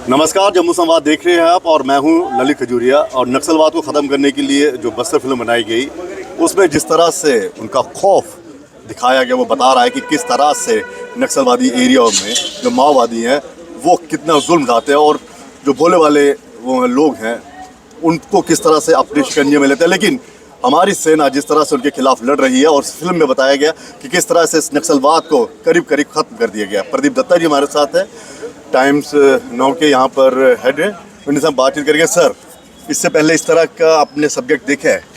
नमस्कार, जम्मू संवाद देख रहे हैं आप और मैं हूं ललित खजूरिया। और नक्सलवाद को ख़त्म करने के लिए जो बस्तर फिल्म बनाई गई उसमें जिस तरह से उनका खौफ दिखाया गया वो बता रहा है कि किस तरह से नक्सलवादी एरिया में जो माओवादी हैं वो कितना जुल्म ढाते हैं और जो भोले वाले वो लोग हैं उनको किस तरह से अपने शिकंजे में लेते हैं। लेकिन हमारी सेना जिस तरह से उनके खिलाफ लड़ रही है और इस फिल्म में बताया गया कि किस तरह से इस नक्सलवाद को करीब करीब ख़त्म कर दिया गया। प्रदीप दत्ता जी हमारे साथ हैं, टाइम्स नाउ के यहाँ पर हेड हैं, उनसे हम बातचीत करेंगे। सर, इससे पहले इस तरह का आपने सब्जेक्ट देखा है?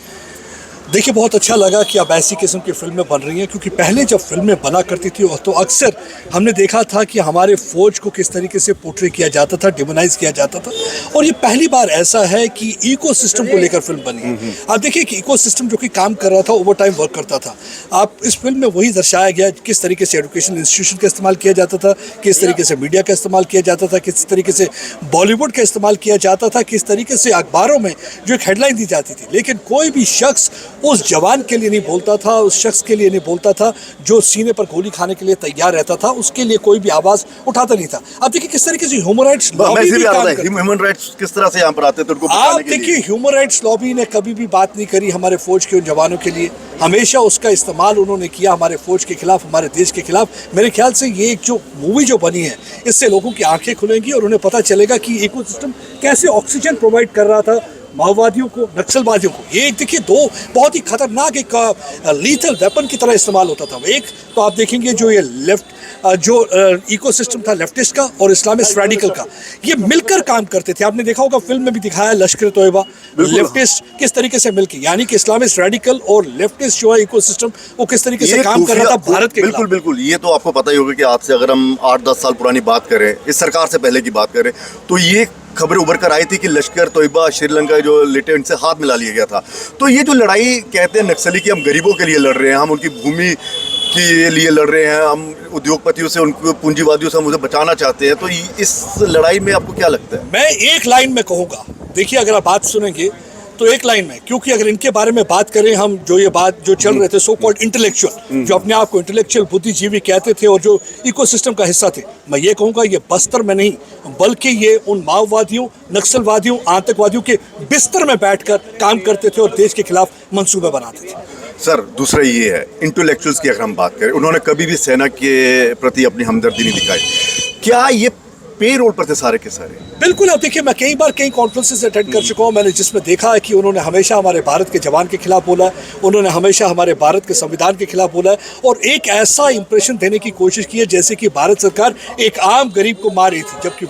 देखिए, बहुत अच्छा लगा कि अब ऐसी किस्म की फिल्में बन रही हैं, क्योंकि पहले जब फिल्में बना करती थी तो अक्सर हमने देखा था कि हमारे फौज को किस तरीके से पोर्ट्रे किया जाता था, डिमोनाइज किया जाता था। और ये पहली बार ऐसा है कि इकोसिस्टम को लेकर फिल्म बनी है। आप देखिए कि इकोसिस्टम जो कि काम कर रहा था, ओवर टाइम वर्क करता था। आप इस फिल्म में वही दर्शाया गया किस तरीके से एजुकेशन इंस्टीट्यूशन का इस्तेमाल किया जाता था, किस तरीके से मीडिया का इस्तेमाल किया जाता था, किस तरीके से बॉलीवुड का इस्तेमाल किया जाता था, किस तरीके से अखबारों में जो एक हेडलाइन दी जाती थी। लेकिन कोई भी शख्स उस जवान के लिए नहीं बोलता था, उस शख्स के लिए नहीं बोलता था जो सीने पर गोली खाने के लिए तैयार रहता था, उसके लिए कोई भी आवाज उठाता नहीं था। आप देखिए किस तरीके से ह्यूमन राइट्स लॉबी भी काम करती है। ह्यूमन राइट्स किस तरह से यहाँ पर आते थे उनको आप देखिए, ह्यूमन राइट्स लॉबी ने कभी भी बात नहीं करी हमारे फौज के उन जवानों के लिए। हमेशा उसका इस्तेमाल उन्होंने किया हमारे फौज के खिलाफ, हमारे देश के खिलाफ। मेरे ख्याल से ये एक जो मूवी जो बनी है, इससे लोगों की आंखें खुलेंगी और उन्हें पता चलेगा कि इकोसिस्टम कैसे ऑक्सीजन प्रोवाइड कर रहा था माओवादियों को, नक्सलवादियों को। ये देखिए, दो बहुत ही खतरनाक एक लीथल वेपन की तरह इस्तेमाल होता था। एक तो आप देखेंगे जो ये लेफ्ट जो इकोसिस्टम था लेफ्टिस्ट का और इस्लामिस्ट रेडिकल का, ये मिलकर काम करते थे। आपने देखा होगा फिल्म में भी दिखाया लश्कर तोयबा, लेफ्टिस्ट किस तरीके से मिलकर, यानी कि इस्लामिस्ट रेडिकल और लेफ्टिस्ट जो है इकोसिस्टम वो किस तरीके से काम कर रहा था भारत के बिल्कुल बिल्कुल। ये तो आपको पता ही होगा कि आज से अगर हम 8-10 साल पुरानी बात करें, इस सरकार से पहले की बात करें, तो ये खबरें उभर कर आई थी कि लश्कर तोयबा श्रीलंका जो लेटेंट से हाथ मिला लिया गया था। तो ये जो लड़ाई कहते हैं नक्सली की, हम गरीबों के लिए लड़ रहे हैं, हम उनकी भूमि के लिए लड़ रहे हैं, हम उद्योगपतियों से, उनको पूंजीवादियों से हम उसे बचाना चाहते हैं। तो इस लड़ाई में आपको क्या लगता है? मैं एक लाइन में कहूँगा, देखिए अगर आप बात सुनेंगे तो एक लाइन में, क्योंकि अगर इनके बारे में बात करें हम, जो ये बात जो चल रहे थे सो कॉल्ड इंटेलेक्चुअल, जो अपने आप को इंटेलेक्चुअल बुद्धिजीवी कहते थे और जो इकोसिस्टम का हिस्सा थे, मैं ये कहूँगा ये बस्तर में नहीं बल्कि ये उन माओवादियों, नक्सलवादियों, आतंकवादियों के बिस्तर में बैठकर काम करते थे और देश के खिलाफ मंसूबे बनाते थे। सर, दूसरा ये है इंटेलेक्चुअल्स की अगर हम बात करें, उन्होंने कभी भी सेना के प्रति अपनी हमदर्दी नहीं दिखाई। क्या ये पे रोल पर थे सारे के सारे? बिल्कुल। अब देखिए, मैं कई बार कई कॉन्फ्रेंसेस अटेंड कर चुका हूँ, मैंने जिसमें देखा है कि उन्होंने हमेशा हमारे भारत के जवान के खिलाफ बोला है, उन्होंने हमेशा हमारे भारत के संविधान के खिलाफ बोला है और एक ऐसा इंप्रेशन देने की कोशिश की है जैसे कि भारत सरकार एक आम गरीब को मार रही थी, जबकि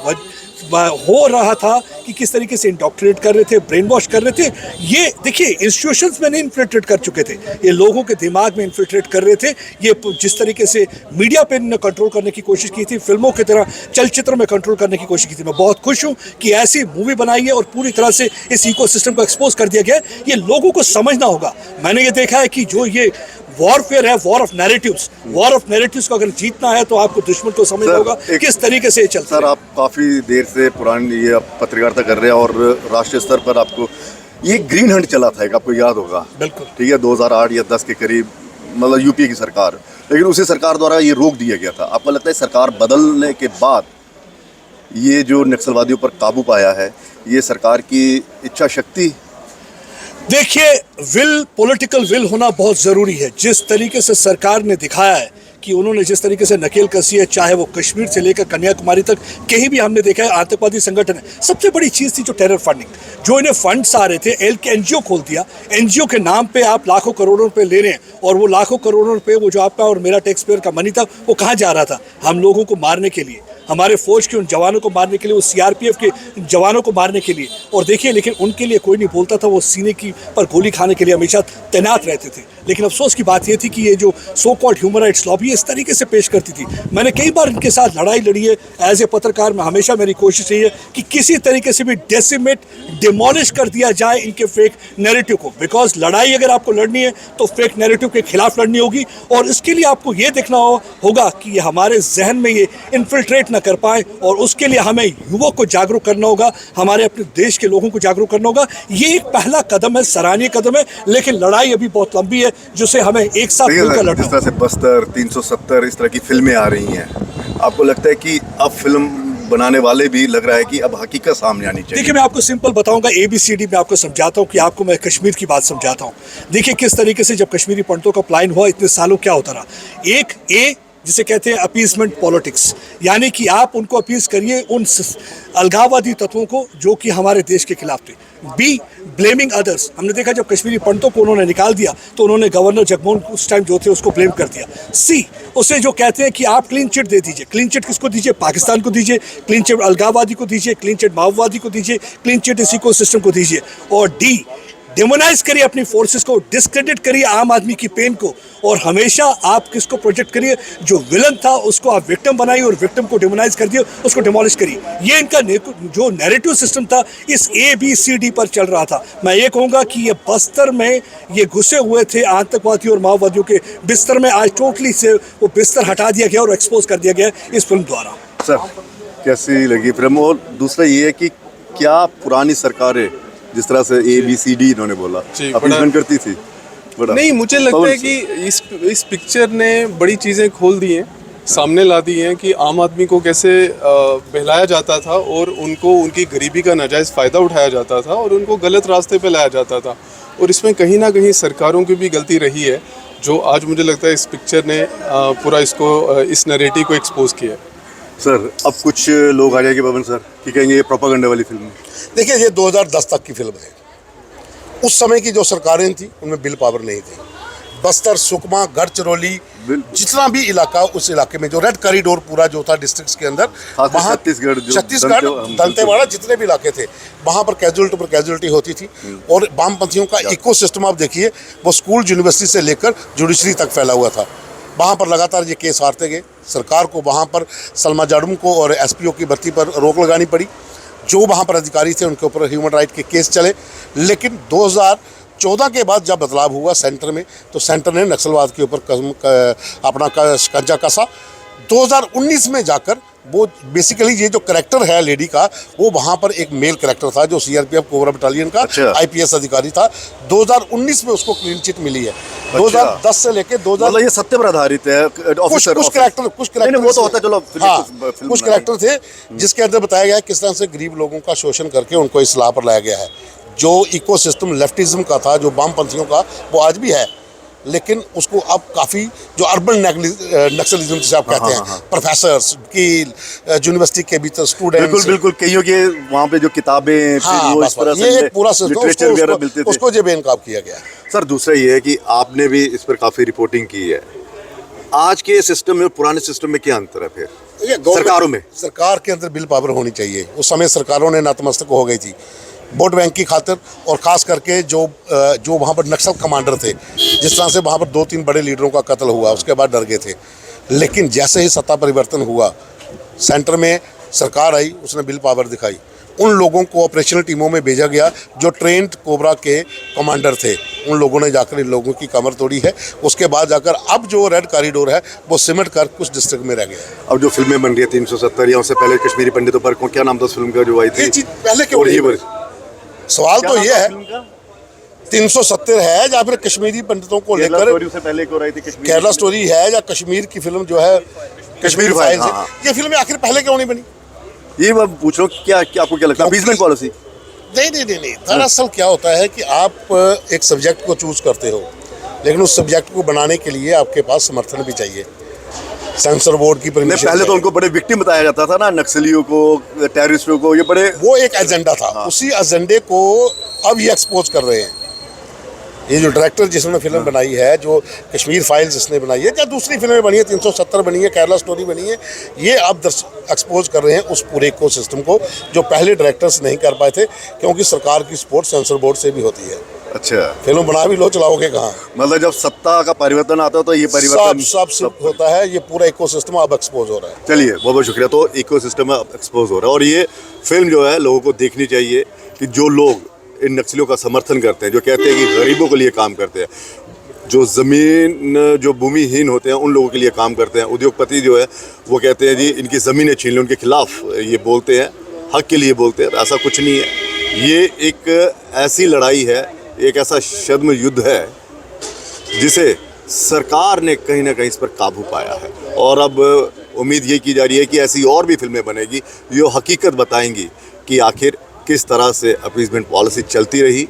हो रहा था कि किस तरीके से इंडोक्ट्रिनेट कर रहे थे, ब्रेन वॉश कर रहे थे। ये देखिए, इंस्टीट्यूशंस में नहीं इन्फिल्ट्रेट कर चुके थे, ये लोगों के दिमाग में इन्फिल्ट्रेट कर रहे थे। ये जिस तरीके से मीडिया पे इन्होंने कंट्रोल करने की कोशिश की थी, फिल्मों की तरह चलचित्र में कंट्रोल करने की कोशिश की थी। मैं बहुत खुश हूँ कि ऐसी मूवी बनाई है और पूरी तरह से इस इकोसिस्टम को एक्सपोज कर दिया गया है। ये लोगों को समझना होगा। मैंने ये देखा है कि जो ये वॉरफेयर है, war of narratives, war of narratives को अगर जीतना है तो आपको दुश्मन को समझना होगा किस तरीके से ये चलता है। सर, आप काफ़ी देर से पुरानी ये पत्रकारिता कर रहे हैं और राष्ट्रीय स्तर पर आपको ये ग्रीन हंट चला था, एक आपको याद होगा। बिल्कुल, ठीक है, 2008 या 10 के करीब, मतलब यूपी की सरकार, लेकिन उसी सरकार द्वारा ये रोक दिया गया था। आपको लगता है सरकार बदलने के बाद ये जो नक्सलवादियों पर काबू पाया है, ये सरकार की इच्छा शक्ति? देखिए, पॉलिटिकल विल होना बहुत ज़रूरी है। जिस तरीके से सरकार ने दिखाया है कि उन्होंने जिस तरीके से नकेल कसी है, चाहे वो कश्मीर से लेकर कन्याकुमारी तक, कहीं भी हमने देखा है आतंकवादी संगठन है। सबसे बड़ी चीज़ थी जो टेरर फंडिंग, जो इन्हें फंड्स आ रहे थे, एनजीओ खोल दिया। एनजीओ के नाम पे आप लाखों करोड़ों रुपए ले रहे हैं और वो लाखों करोड़ों रुपए, वो जो आपका और मेरा टैक्स पेयर का मनी था, वो कहाँ जा रहा था? हम लोगों को मारने के लिए, हमारे फौज के उन जवानों को मारने के लिए, वो सीआरपीएफ के जवानों को मारने के लिए। और देखिए, लेकिन उनके लिए कोई नहीं बोलता था, वो सीने की पर गोली खाने के लिए हमेशा तैनात रहते थे। लेकिन अफसोस की बात यह थी कि ये जो so called human rights lobby इस तरीके से पेश करती थी। मैंने कई बार इनके साथ लड़ाई लड़ी है एज ए पत्रकार में। हमेशा मेरी कोशिश रही है कि किसी तरीके से भी डेसिमेट, डिमोलिश कर दिया जाए इनके फेक नैरेटिव को। बिकॉज लड़ाई अगर आपको लड़नी है तो फेक नैरेटिव के खिलाफ लड़नी होगी और इसके लिए आपको ये देखना होगा कि ये हमारे जहन में ये इन्फिल्ट्रेट ना कर पाए और उसके लिए हमें युवक को जागरूक करना होगा, हमारे अपने देश के लोगों को जागरूक करना होगा। ये एक पहला कदम है, सराहनीय कदम है, लेकिन लड़ाई अभी बहुत लंबी है जिसे हमें एक साथ मिलकर लड़ना है। जिस तरह से बस्तर, 370 इस तरह की फिल्में आ रही हैं, आपको लगता है कि अब फिल्म बनाने वाले भी लग रहा है कि अब हकीकत सामने आनी चाहिए। देखिए मैं आपको सिंपल बताऊंगा, ABCD में आपको समझाता हूँ कि आपको मैं कश्मीर की बात समझाता हूँ। देखिए किस तरीके से जब कश्मीरी पंडितों का पलायन हुआ इतने सालों क्या होता रहा। एक ए जिसे कहते हैं अपीजमेंट पॉलिटिक्स, यानी कि आप उनको अपीज करिए उन अलगाववादी तत्वों को जो कि हमारे देश के खिलाफ थे। बी ब्लेमिंग अदर्स, हमने देखा जब कश्मीरी पंडितों को उन्होंने निकाल दिया तो उन्होंने गवर्नर जगमोहन उस टाइम जो थे उसको ब्लेम कर दिया। सी उसे जो कहते हैं कि आप क्लीन चिट दे दीजिए। क्लीन चिट किसको दीजिए? पाकिस्तान को दीजिए। क्लीन चिट अलगाववादी को दीजिए। क्लीन चिट माओवादी को दीजिए। क्लीन चिट इस इकोसिस्टम को दीजिए। और डी डिमोनाइज करिए अपनी फोर्सेस को, डिस्क्रेडिट करिए आम आदमी की पेन को, और हमेशा आप किसको प्रोजेक्ट करिए? जो विलन था उसको आप विक्टिम बनाइए और विक्टिम को डिमोनाइज कर दिए, उसको डिमोलिश करिए। ये इनका जो नैरेटिव सिस्टम था इस ABCD पर चल रहा था। मैं ये कहूँगा कि ये बस्तर में ये घुसे हुए थे आतंकवादियों और माओवादियों के बिस्तर में, आज टोटली से वो बिस्तर हटा दिया गया और एक्सपोज कर दिया गया इस फिल्म द्वारा। सर कैसी लगी फिल्म? और दूसरा ये है कि क्या पुरानी सरकारें जिस तरह से ABCD इन्होंने बोला अपीजमेंट करती थी, बड़ा नहीं, मुझे लगता है कि इस पिक्चर ने बड़ी चीज़ें खोल दी हैं, सामने ला दी हैं कि आम आदमी को कैसे बहलाया जाता था और उनको उनकी गरीबी का नाजायज़ फ़ायदा उठाया जाता था और उनको गलत रास्ते पे लाया जाता था। और इसमें कहीं ना कहीं सरकारों की भी गलती रही है, जो आज मुझे लगता है इस पिक्चर ने पूरा इस नैरेटिव को एक्सपोज किया है। सर अब कुछ लोग आ जाएंगे पवन सर कि कहेंगे ये प्रोपेगेंडा वाली फिल्म है। देखिए ये 2010 तक की फिल्म है। उस समय की जो सरकारें थी उनमें बिल पावर नहीं थी। बस्तर, सुकमा, गढ़चिरौली, जितना भी इलाका, उस इलाके में जो रेड कॉरिडोर पूरा जो था डिस्ट्रिक्ट्स के अंदर, वहाँ छत्तीसगढ़, दंतेवाड़ा, जितने भी इलाके थे वहाँ पर कैजुअलिटी पर कैजुअलिटी होती थी। और वामपंथियों का इकोसिस्टम आप देखिए, वो स्कूल यूनिवर्सिटी से लेकर जुडिशरी तक फैला हुआ था। वहाँ पर लगातार ये केस हारते गए। सरकार को वहाँ पर सलमा जाडुम को और SPO की भर्ती पर रोक लगानी पड़ी। जो वहाँ पर अधिकारी थे उनके ऊपर ह्यूमन राइट के केस चले। लेकिन 2014 के बाद जब बदलाव हुआ सेंटर में, तो सेंटर ने नक्सलवाद के ऊपर अपना कंजा कसा। 2019 में जाकर वो बेसिकली ये जो करैक्टर है लेडी का, वो वहाँ पर एक मेल करैक्टर था जो CRPF कोबरा बटालियन का IPS अधिकारी था। 2019 में उसको क्लीन चिट मिली है। 2010 से लेके 2000 मतलब ये सत्य पर आधारित है। कुछ करैक्टर वो तो होता है, चलो हाँ, कुछ करैक्टर थे जिसके अंदर बताया गया है किस तरह से गरीब लोगों का शोषण करके उनको इस्लाह पर लाया गया है। जो इकोसिस्टम लेफ्टिज्म का था, जो वामपंथियों का, वो आज भी है, लेकिन उसको अब काफ़ी जो अर्बन नक्सलिज्म जिसे आप कहते हैं, प्रोफेसर्स की यूनिवर्सिटी के भीतर स्टूडेंट्स, बिल्कुल कईयों के वहाँ पे जो किताबें वो इस तरह से ये एक पूरा लिटरेचर वगैरह मिलते थे, उसको जो बेनकाब किया गया। सर दूसरा ये है कि आपने भी इस पर काफ़ी रिपोर्टिंग की है। आज के सिस्टम में और पुराने सिस्टम में क्या अंतर है फिर सरकारों में? तरह के अंदर बिल पावर होनी चाहिए। उस समय सरकारों ने नतमस्तक हो गई थी वोट बैंक की खातिर, और ख़ास करके जो वहाँ पर नक्सल कमांडर थे, जिस तरह से वहाँ पर 2-3 बड़े लीडरों का कत्ल हुआ, उसके बाद डर गए थे। लेकिन जैसे ही सत्ता परिवर्तन हुआ, सेंटर में सरकार आई, उसने बिल पावर दिखाई। उन लोगों को ऑपरेशनल टीमों में भेजा गया जो ट्रेंड कोबरा के कमांडर थे। उन लोगों ने जाकर इन लोगों की कमर तोड़ी है। उसके बाद जाकर अब जो रेड कॉरिडोर है वो सिमट कर कुछ डिस्ट्रिक्ट में रह गया है। अब जो फिल्में बन रही है 370 या उससे पहले कश्मीरी पंडितों पर, क्या नाम था उस फिल्म का जो आई थी? ये चीज़ पहले क्यों? सवाल तो ये है 370 है या फिर कश्मीरी पंडितों को लेकर केरला स्टोरी है, या कश्मीर की फिल्म जो है कश्मीर फाइल्स है। ये फिल्म आखिर पहले क्यों नहीं बनी? ये मैं पूछ रहा हूँ, क्या आपको क्या लगता है अपीजमेंट पॉलिसी? नहीं। दरअसल क्या होता है कि आप एक सब्जेक्ट को चूज करते हो, लेकिन उस सब्जेक्ट को बनाने के लिए आपके पास समर्थन भी चाहिए, सेंसर बोर्ड की परमिशन। पहले तो उनको बड़े विक्टिम बताया जाता था ना, नक्सलियों को, टेररिस्टों को, ये बड़े, वो एक एजेंडा था। उसी एजेंडे को अब ये एक्सपोज कर रहे हैं। ये जो डायरेक्टर जिसने फिल्म बनाई है, जो कश्मीर फाइल्स जिसने बनाई है, या दूसरी फिल्में बनी है, 370 बनी है, केरला स्टोरी बनी है, ये अब एक्सपोज कर रहे हैं उस पूरे इको सिस्टम को जो पहले डायरेक्टर्स नहीं कर पाए थे, क्योंकि सरकार की सपोर्ट सेंसर बोर्ड से भी होती है। अच्छा, फिल्म बना भी लो, चलाओगे कहाँ? मतलब जब सत्ता का परिवर्तन आता है तो ये परिवर्तन सब होता है। ये पूरा इकोसिस्टम अब एक्सपोज हो रहा है। चलिए, बहुत बहुत शुक्रिया। तो इकोसिस्टम एक्सपोज हो रहा है और ये फिल्म जो है लोगों को देखनी चाहिए कि जो लोग इन नक्सलियों का समर्थन करते हैं, जो कहते हैं कि गरीबों के लिए काम करते हैं, जो ज़मीन, जो भूमिहीन होते हैं उन लोगों के लिए काम करते हैं, उद्योगपति जो है वो कहते हैं जी इनकी ज़मीनें छीन लो, उनके खिलाफ ये बोलते हैं, हक के लिए बोलते हैं। ऐसा कुछ नहीं है। ये एक ऐसी लड़ाई है, एक ऐसा छद्म युद्ध है जिसे सरकार ने कहीं ना कहीं इस पर काबू पाया है और अब उम्मीद ये की जा रही है कि ऐसी और भी फिल्में बनेगी जो हकीकत बताएंगी कि आखिर किस तरह से अपीजमेंट पॉलिसी चलती रही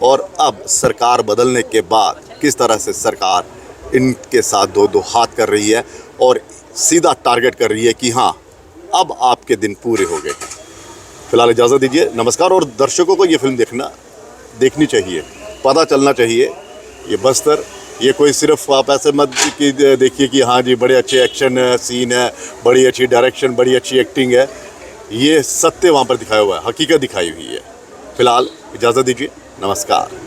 और अब सरकार बदलने के बाद किस तरह से सरकार इनके साथ दो दो हाथ कर रही है और सीधा टारगेट कर रही है कि हाँ अब आपके दिन पूरे हो गए हैं। फिलहाल इजाज़त दीजिए, नमस्कार। और दर्शकों को ये फिल्म देखनी चाहिए, पता चलना चाहिए ये बस्तर, ये कोई सिर्फ आप ऐसे मत कि देखिए कि हाँ जी बड़े अच्छे एक्शन सीन है, बड़ी अच्छी डायरेक्शन, बड़ी अच्छी एक्टिंग है। ये सत्य वहाँ पर दिखाया हुआ है, हकीकत दिखाई हुई है। फिलहाल इजाज़त दीजिए, नमस्कार।